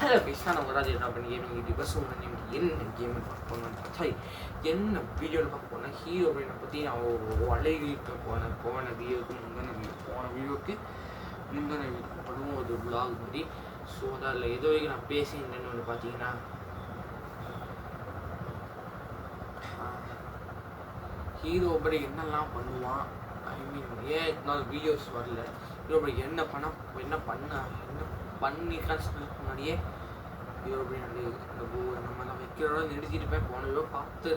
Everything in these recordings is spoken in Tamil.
ஹலோ கைஸ், நான் வராது என்ன பண்ணி கேமிங் யூடியூபர். ஸோ என்ன கேம் பார்க்க போனேன், சாரி என்ன வீடியோவில் பார்க்க போனேன், ஹீரோ பிரெயினை பற்றி நான் வலைகளுக்கு போன வீடியோவுக்கு முந்தின வீடியோக்கு படும் ஒரு விளாக் மாதிரி. ஸோ அதில் எது வரைக்கும் நான் பேசியிருந்தேன்னு ஒன்று பார்த்தீங்கன்னா, ஹீரோ பிரெயின் என்னெல்லாம் பண்ணுவான், ஐ மீன் ஏன் இத்தனால வீடியோஸ் வரல, ஹீரோ பிரெயின் என்ன பண்ணிக்கான்னு முன்னாடியே ஹீரோ பிரெயின் அந்த மாதிரிலாம் வைக்கிறோட நிறுத்திருப்பேன். போனதோ பார்த்து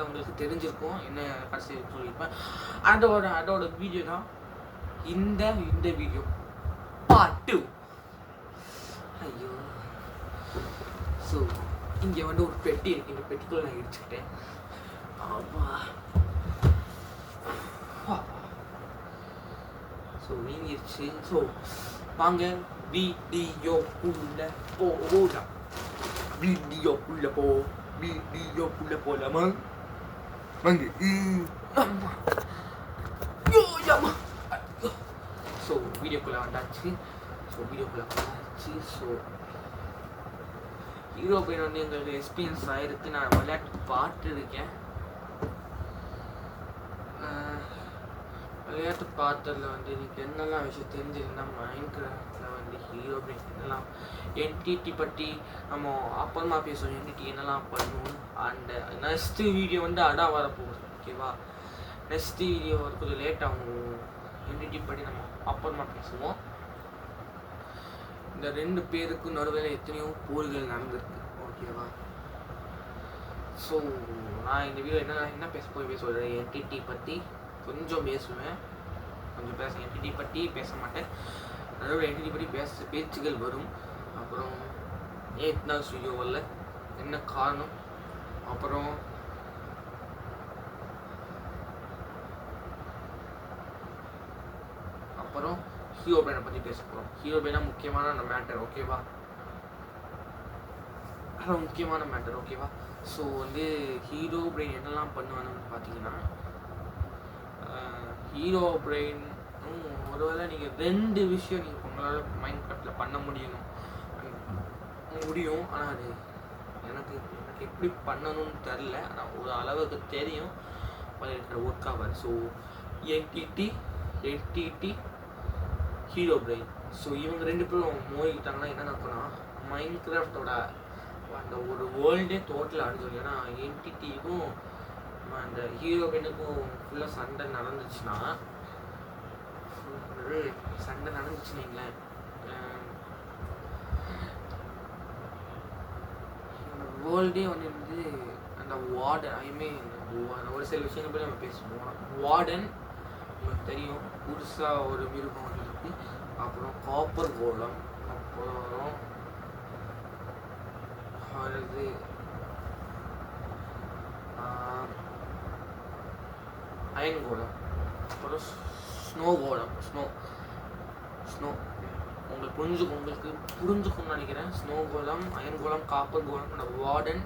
அவங்களுக்கு தெரிஞ்சிருக்கும் என்ன கடைசி சொல்லியிருப்பேன். அதோட வீடியோ தான் இந்த வீடியோ பார்ட் 2. ஐயோ, ஸோ இங்கே ஒரு பெட்டி இருக்கு, இந்த பெட்டிக்குள்ள நான் இடிச்சுக்கிட்டேன். ஸோ வீங்கிருச்சு. ஸோ வாங்க வீடியோக்குள்ள போகலாம். வீடியோக்குள்ள போகலாமா? வாங்க. ஸோ வீடியோக்குள்ள வந்தாச்சு. ஸோ ஹீரோ பிரெயின் வந்து எங்களுக்கு எக்ஸ்பீரியன்ஸ் ஆயிருக்கு. நான் விளையாட்டு பார்த்துருக்கேன். விளையாட்டு பார்த்ததில் வந்து எனக்கு என்னெல்லாம் விஷயம் தெரிஞ்சுதுன்னா, மைன்கிராஃப்டில் வந்து ஹீரோ பிரெயின் என்னெல்லாம் என்டிடி பற்றி நம்ம அப்புறமா பேசுவோம், என்டிடி என்னெல்லாம் பண்ணுவோம். அண்ட் நெக்ஸ்ட்டு வீடியோ வந்து வரப்போகுது. ஓகேவா, நெக்ஸ்ட்டு வீடியோ கொஞ்சம் லேட் ஆகும். என்டிடி பற்றி நம்ம அப்புறமா பேசுவோம். இந்த 2 பேருக்கும் நடுவில் எத்தனையோ போர்கள் நடந்திருக்கு. ஓகேவா, ஸோ நான் இந்த வீடியோ என்ன பேசுவேன், என்டிடி பற்றி கொஞ்சம் பேசுவேன். என்டிடி பற்றி பேச மாட்டேன். நடுவில் என்டிடி பற்றி பேச்சுகள் வரும். அப்புறம் ஏன் வீடியோ வரல, என்ன காரணம், அப்புறம் ஹீரோ பிரெயினை பற்றி பேச போகிறோம். ஹீரோ பிரெயினா முக்கியமான மேட்டர். ஓகேவா, அது முக்கியமான மேட்டர். ஓகேவா, ஸோ வந்து ஹீரோ பிரெயின் என்னெல்லாம் பண்ணுவானுன்னு பார்த்தீங்கன்னா, ஹீரோ பிரெயின் ஒருவேளை நீங்கள் 2 விஷயம் நீங்கள் உங்களால் மைன்கிராஃப்டில் பண்ண முடியும். ஆனால் அது எனக்கு எப்படி பண்ணணும்னு தெரில. ஆனால் ஒரு அளவுக்கு தெரியும், ஒர்க் ஆகாது. So entity hero brain, so இவங்க 2 பேரும் மோதிக்கிட்டாங்கன்னா என்ன நடக்கும்னா, மைன்கிராஃப்டோட அந்த ஒரு வேர்ல்டே டோட்டலாக அடிஞ்சிடும். ஏன்னா என்டிடிக்கும் அந்த ஹீரோ பிரெயினுக்கும் ஃபுல்லாக சண்டை நடந்துச்சுன்னா வைங்களேன், வேர்ல்டே வந்து அந்த வார்டன், ஐ மீன் ஒரு சில விஷயங்கள் போய் நம்ம பேசுவோம். வார்டன் உங்களுக்கு தெரியும், புதுசாக ஒரு மிருகம் வந்து இருக்கு. அப்புறம் காப்பர் கோலம், அப்புறம் அது அயன் கோலம், அப்புறம் ஸ்னோ கோலம். ஸ்னோ உங்களுக்கு புரிஞ்சுக்கும்னு நினைக்கிறேன். ஸ்னோ கோலம், அயன் கோலம், காப்பர் கோலம், அந்த வார்டன்.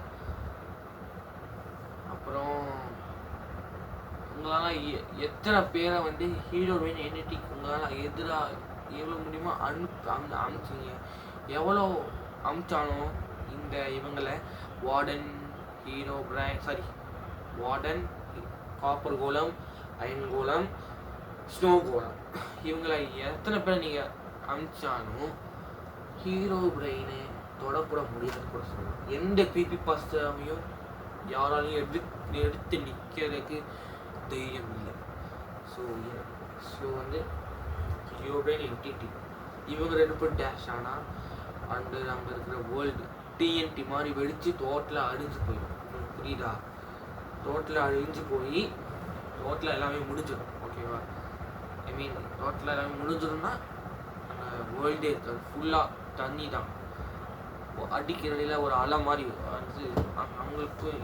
அப்புறம் உங்களால் எத்தனை பேரை வந்து ஹீரோ பிரெயின் என்டிடிக்கு உங்களால் எவ்வளோ முடியுமோ அனுப்பிச்சிங்க. எவ்வளோ அனுப்பிச்சாலும் இவங்களை வார்டன், வார்டன், காப்பர் கோலம், அயன் கோலம், ஸ்னோ கோலம், இவங்களை எத்தனை பேரை நீங்கள் அனுப்பிச்சாலும் ஹீரோ பிரெயினை தொடப்பட முடியாது கூட சொல்லலாம். எந்த கிரீப்பி பாஸ்டாவையும் யாராலையும் எடுத்து நிற்கிறதுக்கு தைரியம் இல்லை. ஸோ வந்து ஹீரோ பிரெயின் என்டிடி இவங்க 2 பேர் டேஷ் ஆனால் அண்டு அங்கே இருக்கிற வேர்ல்டு டிஎன்டி மாதிரி வெடித்து டோட்டலாக அழிஞ்சு போயிடும். புரியுதா, டோட்டலாக அழிஞ்சு போய் டோட்டலாக எல்லாமே முடிஞ்சிடும். ஓகேவா, ஐ மீன் டோட்டலாக எல்லாமே முடிஞ்சிடும்னா அந்த வேர்ல்டே இருக்காது, ஃபுல்லாக தண்ணி தான். அடிக்கிறதுல ஒரு அலை மாதிரி வந்து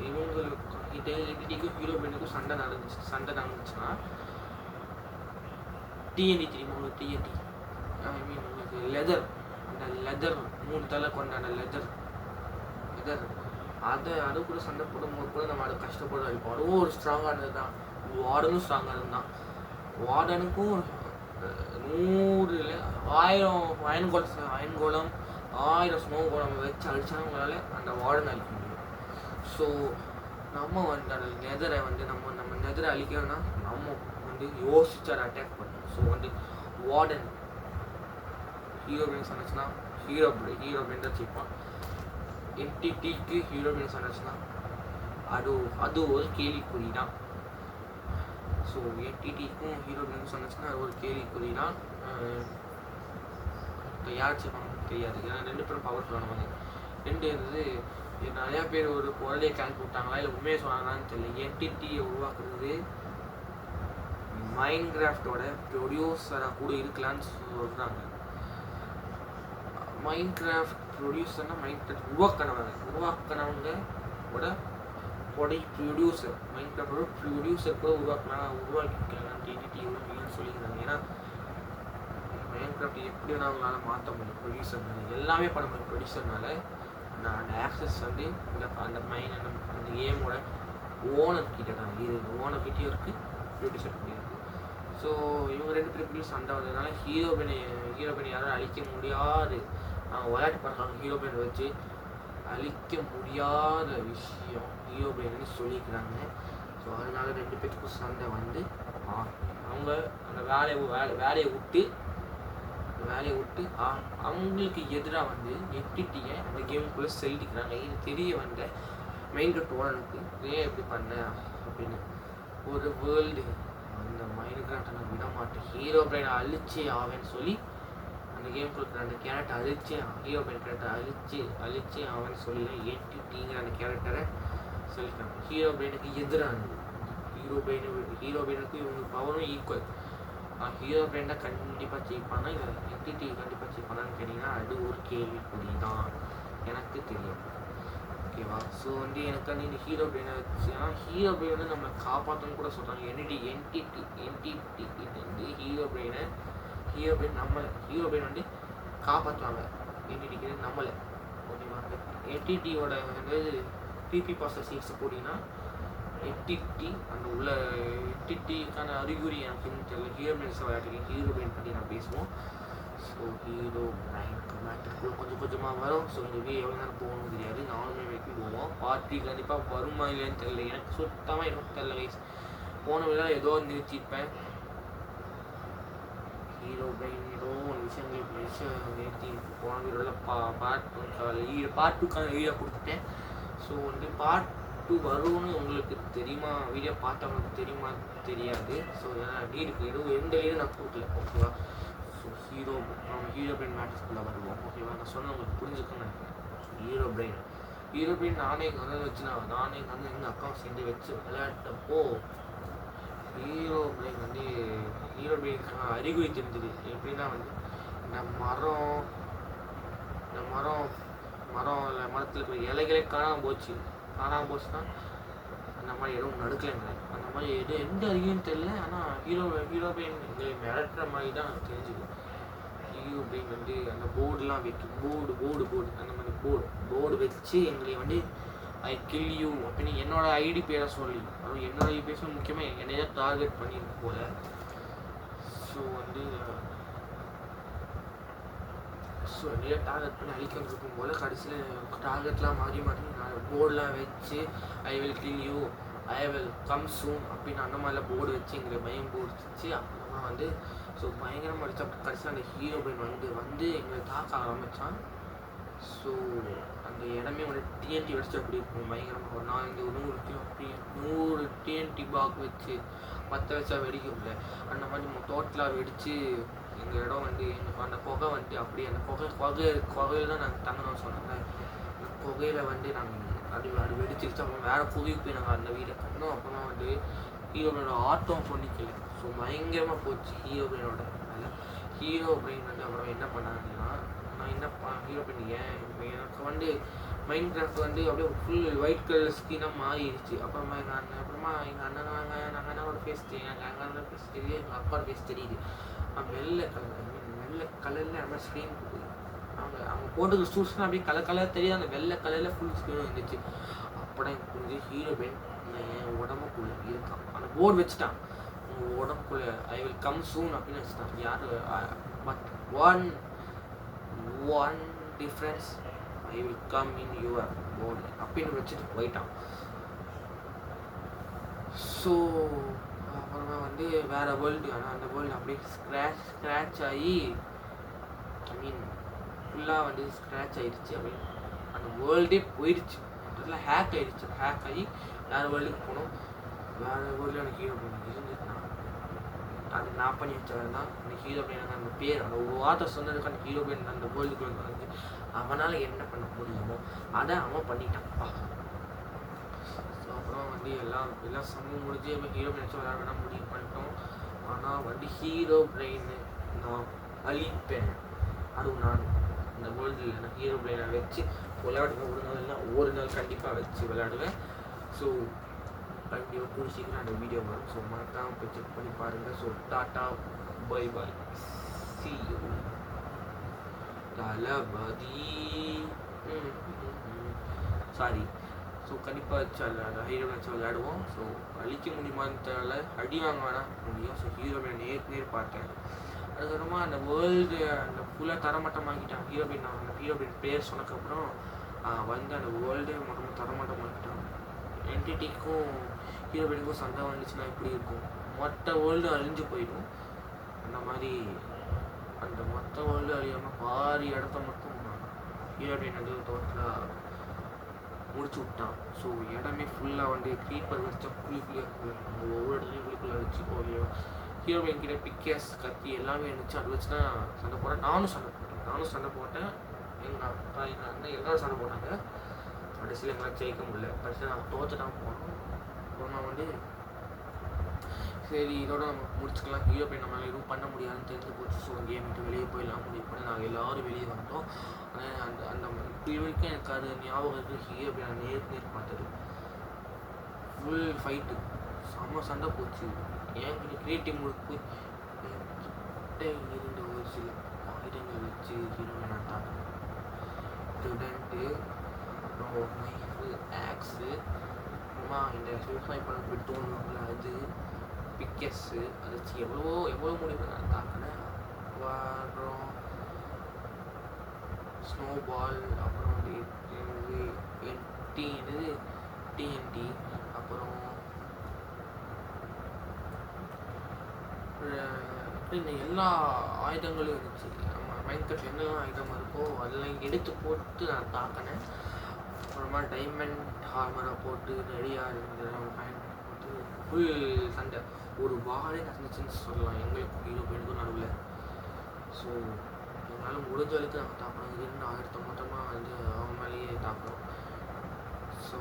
இவங்களுக்கும் என்டிடிக்கும் ஹீரோ பிரெயினுக்கும் சண்டை நடந்துச்சுன்னா டிஎன்டி தெரியுமா, டிஎன்டி ஐ மீன் உங்களுக்கு லெதர், அந்த லெதர் 3 தலை கொண்ட அந்த லெதர் அது கூட சண்டை போடும்போது கூட நம்ம அதை கஷ்டப்பட வைப்போம். அதுவும் ஒரு ஸ்ட்ராங்கானது தான். வார்டனும் ஸ்ட்ராங்கானது தான். வார்டனுக்கும் 100 1000 அயன் கோலம் 1000 ஸ்னோ கோலம் வச்சு அழிச்சாலும் உங்களால் அந்த வார்டன் அழிக்க முடியும். ஸோ நம்ம வந்து அந்த நெதரை வந்து நம்ம நெதரை அழிக்கணும்னா நம்ம வந்து யோசிச்சு அதை அட்டாக் பண்ணணும். ஸோ வந்து வார்டன் ஹீரோ பிரெயின் சொன்னிச்சுன்னா ஹீரோ பிரெயின் தான் ஜெயிப்பான். என்டிடிக்கு ஹீரோ பிரெயின் சொன்னிச்சுன்னா அது ஒரு கேள்விக்குறி தான். ஸோ என்டிடிக்கும் ஹீரோ பிரெயின் சொன்னிச்சுன்னா அது ஒரு கேள்விக்குறி தான். யார் செய்வாங்க தெரியாது, ஏன்னா 2 பேரும் பவர்ஃபுல்லானவங்க. 2 இருந்தது நிறையா பேர் ஒரு குரலையை கிளப்பி விட்டாங்களா இல்லை உண்மையை சொன்னாங்களான்னு தெரியல. என்டிடியை உருவாக்குறது மைன்கிராஃப்டோட ப்ரொடியூசராக கூட இருக்கலான்னு சொல்கிறாங்க. மைன்கிராஃப்ட் ப்ரொடியூசர்னா மைன்கிராஃப்ட் உருவாக்கினவங்களோட ப்ரொடியூசர், மைன்கிராஃப்டோட ப்ரொடியூசர் கூட உருவாக்கிக்கலான்னு என்டிடி சொல்லிக்கிறாங்க. ஏன்னா மைன்கிராஃப்ட் எப்படி வேணா அவங்களால மாற்ற முடியும் ப்ரொடியூசர்னால, எல்லாமே பண்ண முடியும் ப்ரொடியூசர்னால. அந்த ஆக்சஸ் வந்து அந்த அந்த கேமோட ஓனர் கிட்ட தான் இருக்குது, ஓனர் கிட்டேயும் இருக்குது, ப்ரொடியூசர் கிட்டே இருக்குது. ஸோ இவங்க 2 பேருக்குள்ளே சண்டை வந்ததுனால ஹீரோ பெண்ணை யாரும் அழிக்க முடியாது. அவங்க விளையாட்டு பண்ணுறாங்க, ஹீரோ பெண்ணை வச்சு அழிக்க முடியாத விஷயம் ஹீரோ பெண்ணு சொல்லிக்கிறாங்க. ஸோ அதனால 2 பேருக்கும் சண்டை வந்து அவங்க அந்த வேலையை விட்டு அவங்களுக்கு எதிராக வந்து என்டிட்டியை அந்த கேமுக்குள்ளே செலுத்திக்கிறாங்க. இது தெரிய வந்த மைன்கிராஃப்ட் ஓனருக்கு ஏன் எப்படி பண்ண அப்படின்னு ஒரு வேர்ல்டு அந்த மைன்கிராஃப்டை நான் விட மாட்டேன், ஹீரோ பிரெயினை அழிச்சே ஆவேன்னு சொல்லி அந்த கேமுக்குள்ள அந்த கேரக்டர் ஹீரோ பிரெயின் கேரக்டர் அழிச்சே ஆவேன்னு சொல்லி என்டிட்டிங்கிற அந்த கேரக்டரை சொல்லிட்டாங்க. ஹீரோ பிரெயினுக்கு எதிரானது, ஹீரோ பிரெயினுக்கு இவங்க பவரும் ஈக்குவல். ஹீரோ பிரெயின் தான் கண்டிப்பாக ஜெயிப்பானா இல்லை என்டிடி கண்டிப்பாக ஜெயிப்பானான்னு கேட்டிங்கன்னா அது ஒரு கேள்விக்குறி தான், எனக்கு தெரியும். ஓகேவா? ஸோ வந்து எனக்கு வந்து இந்த ஹீரோ பிரெயினை வச்சு, ஏன்னா ஹீரோ பிரெயின் வந்து நம்மளை காப்பாற்றணும்னு கூட சொல்கிறாங்க. என்டிடி வந்து ஹீரோ பிரெயின் வந்து காப்பாற்றுவாங்க, என்டிடிக்கு நம்மளை. ஓகேவா? என்டிடியோட வந்து பிபி ப்ராசஸிங்ஸ் போட்டிங்கன்னா என்டிடி அந்த உள்ள என்டிடிக்கான அறிகுறி எனக்கு இன்னும் தெரியல. ஹீரோ பிரெயின்ஸை விளையாட்டுருக்கேன், ஹீரோ பிரெயின் பற்றி நான் பேசுவோம். ஸோ ஹீரோ பிரெயின் மேட்ருக்குள்ள கொஞ்சமாக வரும். ஸோ இந்த வீடியோ எவ்வளோ நேரம் போகணும்னு தெரியாது, 4 மணி வரைக்கும் போவோம். பார்ட்டி கண்டிப்பாக வருமா இல்லைன்னு தெரியல, எனக்கு சுத்தமாக எனக்கு தெரியல கைஸ். போன விழா ஏதோ நிறுத்திப்பேன். ஹீரோ பிரெயின் ஏதோ ஒரு விஷயங்களுக்கு நிறுத்தி போன வீடியோவில் பார்ட் 2க்கான வீடியோ கொடுத்துட்டேன். ஸோ வந்து பார்ட் 2 வரும்னு உங்களுக்கு தெரியுமா, வீடியோ பார்த்தவங்களுக்கு தெரியுமா தெரியாது. ஸோ ஏன்னா வீடுக்கு எந்த வீடும் நான் கொடுக்கல. ஓகேவா? ஸோ ஹீரோ பிரெயின் மேட்டர்ஸ்குள்ளே வருவோம். ஓகேவா? நான் சொன்ன உங்களுக்கு புரிஞ்சுக்கணும்னு நினைக்கிறேன். ஹீரோ பிரெயின் நானே எங்கள் அக்காவும் சேர்ந்து வச்சு விளையாட்டப்போ ஹீரோ பிரெயினுக்கான அறிகுறி தெரிஞ்சுது. எப்படின்னா வந்து இந்த மரத்தில் இருக்கிற இலைகளே காணாமல் போச்சுன்னா அந்த மாதிரி எதுவும் நடக்கலைங்க. அந்த மாதிரி எந்த அறிகுறியும் தெரியல. ஆனால் ஹீரோ பிரெயின் எங்களை மிரட்டுற மாதிரி தான் தெரிஞ்சுது. ஹீரோ பிரெயின் வந்து அந்த போர்டுலாம் வைக்கும், போர்டு அந்த மாதிரி போர்டு வச்சு எங்களை வந்து ஐ கில் யூ அப்படின்னு என்னோட ஐடி பேரை சொல்லி, அதுவும் என்னோட ஐடி பேர் சொல்லி முக்கியமாக என்னை தான் டார்கெட் பண்ணியிருக்கு போல. ஸோ நிறைய டார்கெட் பண்ணி அழிக்க இருக்கும் போல் கடைசியில் டார்கெட்லாம் மாறி நான் போர்டெலாம் வச்சு I will kill you, I will come soon அப்படின்னு அந்த மாதிரிலாம் போர்டு வச்சு எங்களை பயம் போடுச்சு. அப்புறமா வந்து ஸோ பயங்கரமாக அடிச்சு அப்படி கடைசியில் அந்த ஹீரோ பிரெயின் வந்து எங்களை தாக்க ஆரம்பித்தான். ஸோ அந்த இடமே வந்து டிஎன்டி வச்சு அப்படி இருக்கும் பயங்கரமாக. ஒரு நாள் இந்த 100 டிஎன்டி பாக் வச்சு மற்ற வச்சா வெடிக்க முடியல. அந்த மாதிரி டோட்டலாக வெடித்து எங்கள் இடம் வந்து அந்த புகை வந்து அப்படியே அந்த புகையில் தான் நாங்கள் தங்கணும்னு சொன்னாங்க. அந்த புகையில் வந்து நாங்கள் அது வெடிச்சிருச்சு. அப்புறம் வேறு புகைக்கு போய் நாங்கள் அந்த வீடை கண்டோம். அப்புறமா வந்து ஹீரோனோட ஆட்டம் பண்ணிக்கல. ஸோ பயங்கரமாக போச்சு ஹீரோ பிரெயினோட. அதனால் ஹீரோ பிரெயின் வந்து அப்புறம் என்ன பண்ணாங்கன்னா ஹீரோ பிரெயின் எனக்கு வந்து மைன்கிராஃப்ட் வந்து அப்படியே ஃபுல் ஒயிட் கலர் ஸ்கின்னாக மாறிடுச்சு. அப்புறமா எங்கள் அண்ணனோட ஃபேஸ் தெரியும், எங்கள் அண்ணனோட ஃபேஸ் தெரியுது, எங்கள் அப்பாவோட ஃபேஸ் தெரியுது. வெள்ளை கலரில் நம்ம ஸ்க்ரீன் போகுது. அவங்க போட்டுக்கிற ஸ்டூட்ஸ்லாம் அப்படியே கலர் தெரியுது. அந்த வெள்ளை கலரில் ஃபுல் ஸ்க்ரீன் இருந்துச்சு. அப்போ எனக்கு புரிஞ்சு ஹீரோ பிரெயின் என் உடம்புக்குள்ளே இருக்கான். அந்த போர்டு வச்சுட்டான், உங்கள் உடம்புக்குள்ளே ஐ வில் கம் சூன் அப்படின்னு வச்சுட்டான். யார் but one difference I will come in your world அப்படின்னு வச்சுட்டு போயிட்டான். ஸோ அப்புறமா வந்து வேறு வேர்ல்டு, ஆனால் அந்த வேர்ல்டு அப்படியே ஸ்க்ராட்ச் ஆகி ஐ மீன் ஃபுல்லாக வந்து ஸ்க்ராட்ச் ஆகிடுச்சு. அப்படின்னு அந்த வேர்ல்டே போயிடுச்சு, அதில் ஹேக் ஆகிடுச்சு. ஹேக் ஆகி வேறு வேர்ல்டுக்கு போனோம். வேறு வேர்ல்டில் எனக்கு ஹீரோ பிரெயின் இருந்துச்சுன்னா அது நான் பண்ணி வச்சவன் தான் அந்த ஹீரோ பிரெயின். அந்த பேர் அந்த ஒரு வார்த்தை சொன்னதுக்கு அந்த ஹீரோ பிரெயின் அந்த வேர்ல்டுக்கு வந்து அவனால் என்ன பண்ண முடியுமோ அதை அவன் பண்ணிட்டான்ப்பா. ஸோ அப்புறம் வந்து எல்லாம் சமூகம் முடிஞ்சு ஹீரோ பிரெயின் வச்சு விளையாட முடிவு பண்ணிட்டோம். ஆனால் வந்து ஹீரோ பிரெயின் நான் அழிப்பேன், அதுவும் நான் இந்த வேர்ல்டில் நான் ஹீரோ பிரெயினை வச்சு விளையாடுவேன். ஒரு நாள் இல்லை ஒரு நாள் கண்டிப்பாக வச்சு விளையாடுவேன். ஸோ கண்டிப்பாக கூடி சீக்கிரம் அந்த வீடியோ வரும். ஸோ மறக்காமல் போய் செக் பண்ணி பாருங்கள். So tata bye bye, see you Thalapathy. Sorry. So கண்டிப்பாக வச்சு ஹீரோ வச்சு விளையாடுவோம். ஸோ அழிக்க முடியுமான்னு தெரியல, அடி வாங்க வேணாம் முடியும். ஸோ ஹீரோவை நேர் பார்த்தேன். அதுக்கப்புறமா அந்த வேர்ல்டு அந்த ஃபுல்லாக தரமட்டமாக்கிட்டான் ஹீரோ பிரெயின். அந்த ஹீரோ பிரெயின் பேர் சொன்னதுக்கப்புறம் வந்து அந்த வேர்ல்டே மொத்தமாக தரமட்டமாக்கிட்டான். என்டிட்டிக்கும் ஹீரோ பிரெயினுக்கும் சண்டை வந்துச்சுன்னா எப்படி இருக்கும், மொத்த வேர்ல்டு அழிஞ்சு போயிடும். அந்த மாதிரி அந்த மொத்த வேர்ல்டு அழியாமல் பாதி இடத்த மட்டும் ஹீரோ பிரெயின் வந்து டோட்டலாக முடிச்சு விட்டான். ஸோ இடமே ஃபுல்லாக வந்து க்ரீப்பர் வச்சா குழிக்குள்ளே அந்த ஒவ்வொரு இடத்துலையும் குழிக்குள்ளே வச்சு போகலையோ ஹீரோ பிரெயின் கிட்ட பிக்கேஸ் கத்தி எல்லாமே இருந்துச்சு. அது வச்சு தான் சண்டை போட்டேன். நானும் சண்டை போட்டேன். எங்கள் அப்பா எங்கள் அண்ணன் எல்லாரும் சண்டை போட்டாங்க. கடைசியில் எங்களால் ஜெயிக்க முடியல. கடைசியில் நான் தோற்று தான் போனோம். அப்புறமா வந்து சரி இதோட நம்ம முடிச்சுக்கலாம், ஹீரோ பிரெயின் நம்மளால் எதுவும் பண்ண முடியாதுன்னு தெரிஞ்சு போச்சு. ஸோ கேம் விட்டு வெளியே போயிடலாம் முடிவு பண்ணி நாங்கள் எல்லோரும் வெளியே வந்துட்டோம். ஆனால் அந்த இப்போ வரைக்கும் எனக்கு அது ஞாபகம் இருக்குது. ஹீரோ பிரெயின் நேர் பார்த்தது ஃபுல் ஃபைட்டு செம்ம சண்டை போச்சு. என்கிட்ட கிரியேட்டிவ் முழுக்கு இருந்த ஒரு சில ஆயுதங்கள் வச்சு ஹீரோ பிரெயின் அட்டாங்க. ஸ்டூடெண்ட்டு, அப்புறம் நைஃபு, ஆக்ஸு, அப்புறமா இந்த சூசைட் பண்ண போய் தோணுவாங்கள அது, பிக்கஸ்ஸு, அதை வச்சு எவ்வளோ முடிவு நான் தாக்கினேன். அப்புறம் ஸ்னோபால், அப்புறம் வந்து டிஎன்டி, அப்புறம் இந்த எல்லா ஆயுதங்களும் இருந்துச்சு. நம்ம மைன்கிராஃப்ட்ல என்னெல்லாம் ஆயுதம் இருக்கோ அதெல்லாம் எடுத்து போட்டு நான் தாக்கினேன். அப்புறமா டைமண்ட் ஹார்மரை போட்டு ரெடியாக இருந்த போட்டு ஃபுல் சண்டை ஒரு வாரே நடந்துச்சுன்னு சொல்லலாம் எங்களுக்கு ஹீரோ பிரெயினுக்கும் நடுவில். ஸோ எங்களால் முடிஞ்ச வரைக்கும் நாங்கள் தாக்கணும். இதுன்னு ஆயிரத்த மொத்தமாக வந்து அவங்க மேலேயே தாக்கணும். ஸோ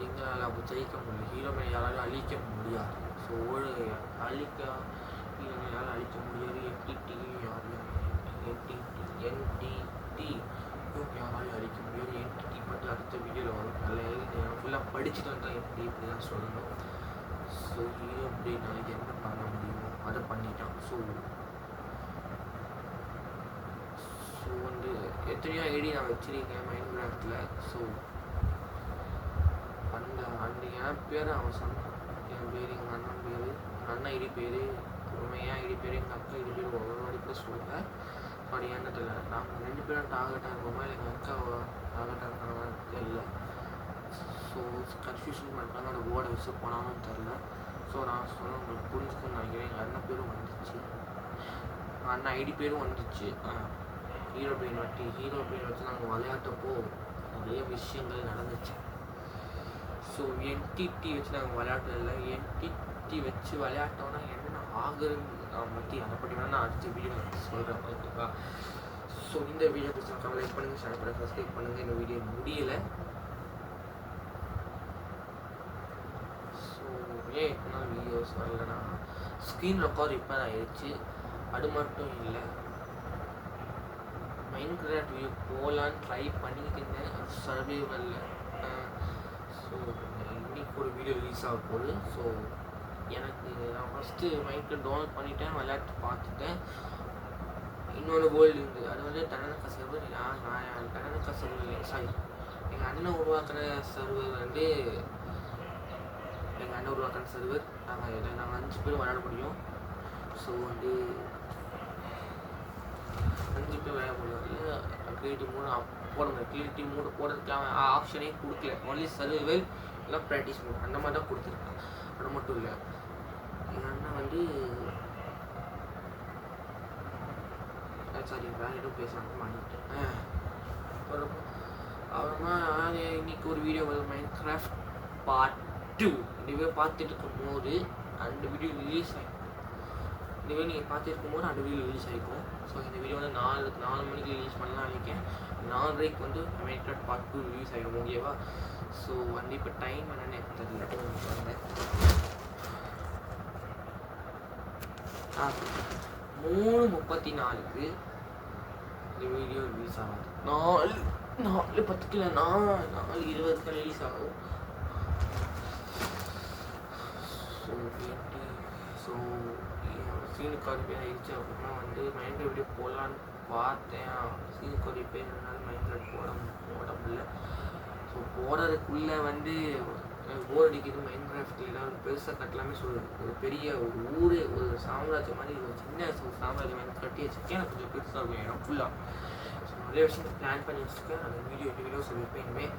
எங்களால் அப்போ ஜெயிக்க முடியல. ஹீரோ பிரெயின் யாராலும் அழிக்க முடியாது. ஸோ ஒரு ஹீரோ யாராலும் அழிக்க முடியாது. என்டிடி யாராலும் அழிக்க முடியாது. என்டிடி மட்டும் அடுத்த வீடியோவில் வரும். நல்லா ஃபுல்லாக படிச்சுட்டு வந்தால் எப்படி இப்படிலாம் சொல்லணும். ஸோ ஹீரோ பிரெயின் நாளைக்கு என்ன பண்ண முடியுமோ அதை பண்ணிட்டான். ஸோ வந்து எத்தனையோ ஐடி நான் வச்சிருக்கேன் மைன்கிராஃப்டில். ஸோ அந்த என் பேர் அவன் சொன்னான். என் பேர், எங்கள் அண்ணன் பேர், எங்கள் அண்ணன் ஐடி பேர், அப்புறமா என் ஐடி பேர், எங்கள் அக்கா ஐடி பேர் ஒரு வாடி கூட சொல்லுவேன். அப்படி என்ன தெரியல, நாங்கள் 2 பேரும் டார்கெட்டாக இருக்கோமா இல்லை எங்கள் அக்கா டார்கெட்டாக இருக்காங்கன்னு தெரியல. ஸோ கன்ஃபியூஷன் பண்ணுறாங்க. அந்த போர்டை வச்சு போனாலும் தெரில. ஸோ நான் சொன்னேன் உங்களுக்கு புரிஞ்சுக்கணும்னு நினைக்கிறேன். எங்கள் அண்ணன் பேரும் வந்துச்சு, எங்கள் அண்ணன் ஐடி பேரும் வந்துச்சு. ஹீரோ பிரெயின் வச்சு நாங்கள் விளையாட்டப்போ நிறைய விஷயங்கள் நடந்துச்சு. ஸோ என்டிடி வச்சு நாங்கள் விளையாட்டதில்லை. என்டிடி வச்சு விளையாட்டோன்னா என்ன ஆகுதுன்னு பற்றி அதை பற்றி வேணால் நான் அடுத்த வீடியோ சொல்கிறேன். ஓகேவா? ஸோ இந்த வீடியோ பிடிச்சா லைக் பண்ணுங்கள், ஷேர் பண்ணுங்கள், சப்ஸ்கிரைப் பண்ணுங்கள். இந்த வீடியோ முடியலை. ஸோ ஏன் இத்தனை நாள் வீடியோஸ் வரலன்னா ஸ்க்ரீன் ரெக்கார்ட் ரிப்பேர் ஆகிடுச்சு. அது மட்டும் இல்லை, மைன்கிராஃப்ட் வீடியோ போகலான்னு ட்ரை பண்ணிக்கிட்டு இருந்தேன். அது சர்வைவலில். ஸோ இன்னைக்கு ஒரு வீடியோ ரிலீஸ் ஆக போகுது. ஸோ எனக்கு நான் ஃபஸ்ட்டு மைன்கிராஃப்ட் டவுன்லோட் பண்ணிட்டேன், விளையாட்டு பார்த்துட்டேன். இன்னொரு வேர்ல்டு இருக்குது, அது வந்து தனனக்கா சர்வர். நான் தனனக்கா சர்வர் இல்லை, சாரி, எங்கள் அண்ணன் உருவாக்கின சர்வர் வந்து எங்கள் அண்ணன் உருவாக்கின சர்வர். நாங்கள் 5 பேரும் விளையாட முடியும். ஸோ வந்து 5 பேர் விளையாட முடியும். இல்லை கிரியேட்டிவ் மோட் போட முடியும். கிரியேட்டிவ் மோடு போடுறதுக்கான ஆப்ஷனே கொடுக்கல. ஒன்லி சர்வைவல் இல்லை ப்ராக்டிஸ் மோட் அந்த மாதிரி தான் கொடுத்துருக்காங்க. அது மட்டும் இல்லை, ஏன்னா வந்து சாரி வேறு எதுவும் பேசலாம் பண்ணிட்டேன். அப்புறமா இன்னைக்கு ஒரு வீடியோ வருது, மைன்கிராஃப்ட் பார்ட் 2. இதுவே பார்த்துட்டு இருக்கும்போது அந்த வீடியோ ரிலீஸ் ஆகிடும். இதுவே நீங்கள் பார்த்துட்டு இருக்கும்போது அந்த வீடியோ ரிலீஸ் ஆகிருக்கும். ஸோ இந்த வீடியோ வந்து 4 மணிக்கு ரிலீஸ் பண்ணலாம் நினைக்கிறேன். 4:30 வந்து மைன்கிராஃப்ட் பார்ட் 2 ரிலீஸ் ஆகிடும். ஓகேவா? ஸோ வந்து இப்போ டைம் என்னென்னு எனக்கு தெரியல. 3:34 இந்த வீடியோ ரிலீஸ் ஆகாது. 4:10 இல்லை 4:20 ரிலீஸ் ஆகும். ஸோ சீனுக்கு ஒரு பேர் ஆயிடுச்சு. அப்படின்னா வந்து மைண்ட் வீடியோ போடலான்னு பார்த்தேன். சீனுக்கு ஒரு பேர் இருந்தாலும் மைண்ட் போட முடியல. ஸோ போடுறதுக்குள்ளே வந்து போர் அடிக்குது. மைன்கிராஃப்டில் ஏதாவது பெருசாக கட்டலாமே சொல்லுது. ஒரு பெரிய ஒரு ஊரே ஒரு சாம்ராஜ்யம் மாதிரி ஒரு சின்ன சாம்ராஜ்யம் மாதிரி கட்டி வச்சுருக்கேன். எனக்கு கொஞ்சம் பெருசாக இருக்கும் இடம் ஃபுல்லாக. ஸோ நிறைய விஷயம் பிளான் பண்ணி வச்சுருக்கேன். அந்த வீடியோ சொல்லியிருப்பேன். இனிமேல்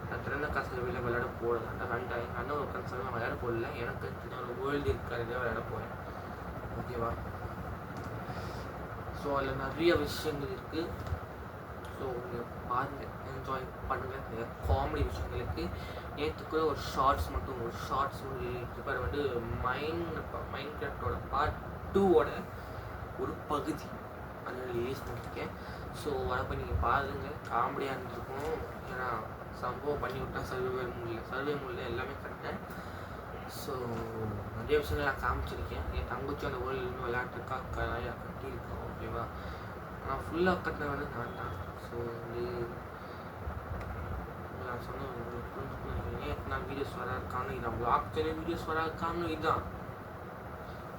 நான் திறந்த காசு வெளியில் விளையாட போடுறேன். அந்த எங்கள் அண்ணன் ஒரு கன்சர்லாம் விளையாட போடல. எனக்கு ஒரு வேர்ல்டு இருக்காது விளையாட போகிறேன். ஓகேவா? ஸோ அதில் நிறைய விஷயங்கள் இருக்குது. ஸோ நீங்கள் பாருங்கள், என்ஜாய் பண்ணுங்கள். நிறைய காமெடி விஷயங்கள் இருக்குது. நேற்று கூட ஒரு ஷார்ட்ஸ் ப்ரிப்பேர் வந்து மைன்கிராஃப்டோட பார்ட் 2வோட ஒரு பகுதி அதை ரிலீஸ் பண்ணியிருக்கேன். ஸோ அதை போய் நீங்கள் பாருங்கள். காமெடியாக இருந்திருக்கும். ஏன்னா சம்பவம் பண்ணி விட்டேன். சர்வே மூலில் எல்லாமே கட்டேன். ஸோ நிறைய விஷயங்கள் நான் காமிச்சிருக்கேன். என் தங்கச்சி அந்த வேர்ல்டு இன்னும் விளையாட்டுருக்கா நிறையா கட்டியிருக்கோம். ஓகேவா? நான் ஃபுல்லாக கட்டின வந்து நான் தான். ஸோ வந்து நான் சொன்ன நான் வீடியோஸ் வராதுக்கான இதான் வ்ளாக் சேனல் வீடியோஸ் வராதுக்கான இதுதான்.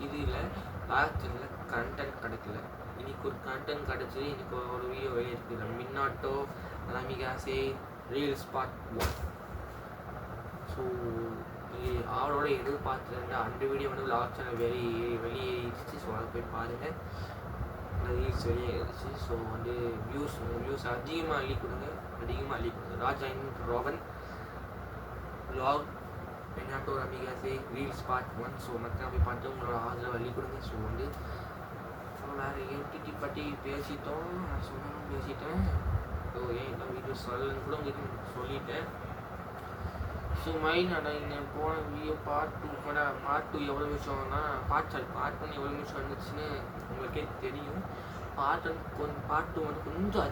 இது இல்லை, வ்ளாக் சேனலில் கண்டென்ட் கிடைக்கல. இன்றைக்கி ஒரு கண்டென்ட் கிடச்சி இன்றைக்கி ஒரு வீடியோ வெளியே இருக்குது. மின்னாட்டோ அலாமிகாசே ரீல்ஸ் பார்ட் 1. ஸோ அவளோட எதிர்பார்த்துருந்தேன். அந்த வீடியோ வந்து வ்ளாக் சேனல் வெளியேறிடுச்சு. ஸோ அதை போய் பாருங்கள். அந்த ரீல்ஸ் வெளியேறிடுச்சு. ஸோ வந்து வியூஸ் அதிகமாக அள்ளி கொடுங்க. ராஜா ரோகன் வ்ளாக் மின்னாட்டோ அலாமிகாசே ரீல்ஸ் பார்ட் 1. ஸோ மக்கள் போய் பார்த்து உங்களோட ஆதரவு அள்ளி கொடுங்க. ஸோ வந்து வேறு என்டிடி பற்றி பேசிட்டோம். நான் சொன்னாலும் பேசிட்டேன். ஸோ ஏன் இந்த வீடியோ சொல்லலன்னு கூட உங்களுக்கு சொல்லிட்டேன். ஸோ இந்த போன வீடியோ பார்ட் 2 எவ்வளோ விஷயம்னா பார்ட் 1 எவ்வளோ விஷயம் இருந்துச்சுன்னு உங்களுக்கே தெரியும். பார்ட் 2 வந்து கொஞ்சம்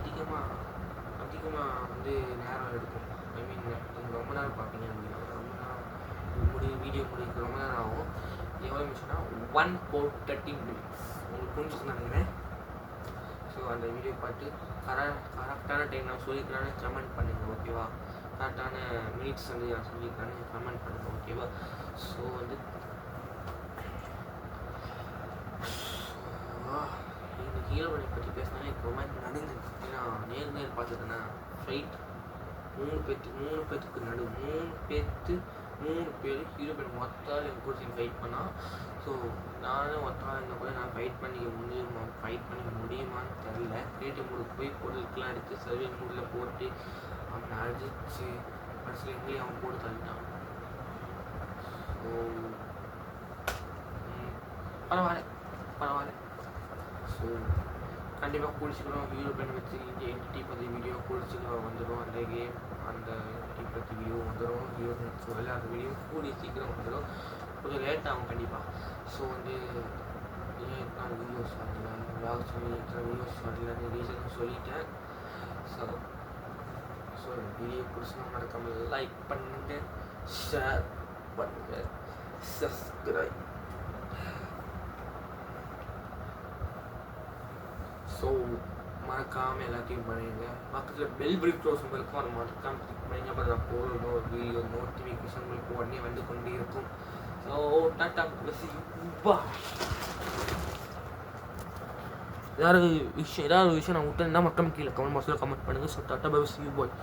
அதிகமாக வந்து நேரம் எடுக்கும். ஐ மீன் நீங்கள் ரொம்ப நேரம் பார்ப்பீங்க. ரொம்ப நேரம் வீடியோ முடிக்க ரொம்ப நேரம் ஆகும். எவ்வளோ விஷயம்னா 1:13 minutes. உங்களுக்கு புரிஞ்சுக்கணும் நினைக்கிறேன். ஸோ அந்த வீடியோ பார்த்து கரெக்டான டைம் நான் சொல்லிக்கிறான்னு கமெண்ட் பண்ணுங்கள். ஓகேவா? கரெக்டான மினிட்ஸ் வந்து நான் சொல்லிக்கிறான்னு கமெண்ட் பண்ணுங்கள். ஓகேவா? ஸோ வந்து இந்த ஹீரோனை பற்றி பேசினா எனக்கு ரொம்ப நடுங்குது. ஏன்னா நேர் பார்த்துட்டேன்னா ஃபைட் 3 பேத்துக்கு நடு 3 பேர் ஹீரோ பேர் மொத்தம் என் கூட ஃபைட் பண்ணால். ஸோ நானும் ஒருத்தராக இருந்தால் கூட நான் ஃபைட் பண்ண முடியுமான்னு தெரில. கிரியேட்டிவ் மூடுக்கு போய் பொருட்கள்லாம் எடுத்து சர்வே மூடில் போட்டு அவனை அடிச்சு கடைசியில் எங்கேயும் அவன் போட்டு தள்ளிட்டான். ஸோ பரவாயில்ல. ஸோ கண்டிப்பாக கூடிச்சிக்கிறோம். ஹீரோ பெண் வச்சு இந்த என்டிடி பற்றி வீடியோ கூடிச்சிக்கிறோம் வந்துடும். அந்த கேம் அந்த என்டிடி பற்றி வீடியோ வந்துடும். ஹீரோ பெண் அந்த வீடியோ கூடி சீக்கிரம் வந்துடும். கொஞ்சம் லேட் ஆகும் கண்டிப்பாக. ஸோ வந்து ஏன் எத்தனை வீடியோஸ் வரல, வ்ளாக் சேனல் எத்தனை வீடியோஸ் வரலன்னு ரீசன் சொல்லிட்டேன். ஸோ வீடியோ பிடிச்சினா மறக்காமல் லைக் பண்ணுங்கள், ஷேர் பண்ணுங்கள், சப்ஸ்கிரைப். ஸோ மறக்காமல் எல்லாத்தையும் பண்ணிடுங்க. பக்கத்தில் பெல் பிரிக்டோஸ் இருக்கும். அதை மறக்காமல் கிளிக் பண்ணிங்க. அப்புறம் நான் போடுற ஒரு வீடியோ நோட்டிஃபிகேஷன் உங்களுக்கு உடனே வந்து கொண்டே இருக்கும். ஸோ டாட்டா பாய். ஏதாவது விஷயம் நான் விட்டேன்னா மக்கள் கீழே கமெண்ட் பாக்ஸில் கமெண்ட் பண்ணுங்கள். So tata bye, C you bye.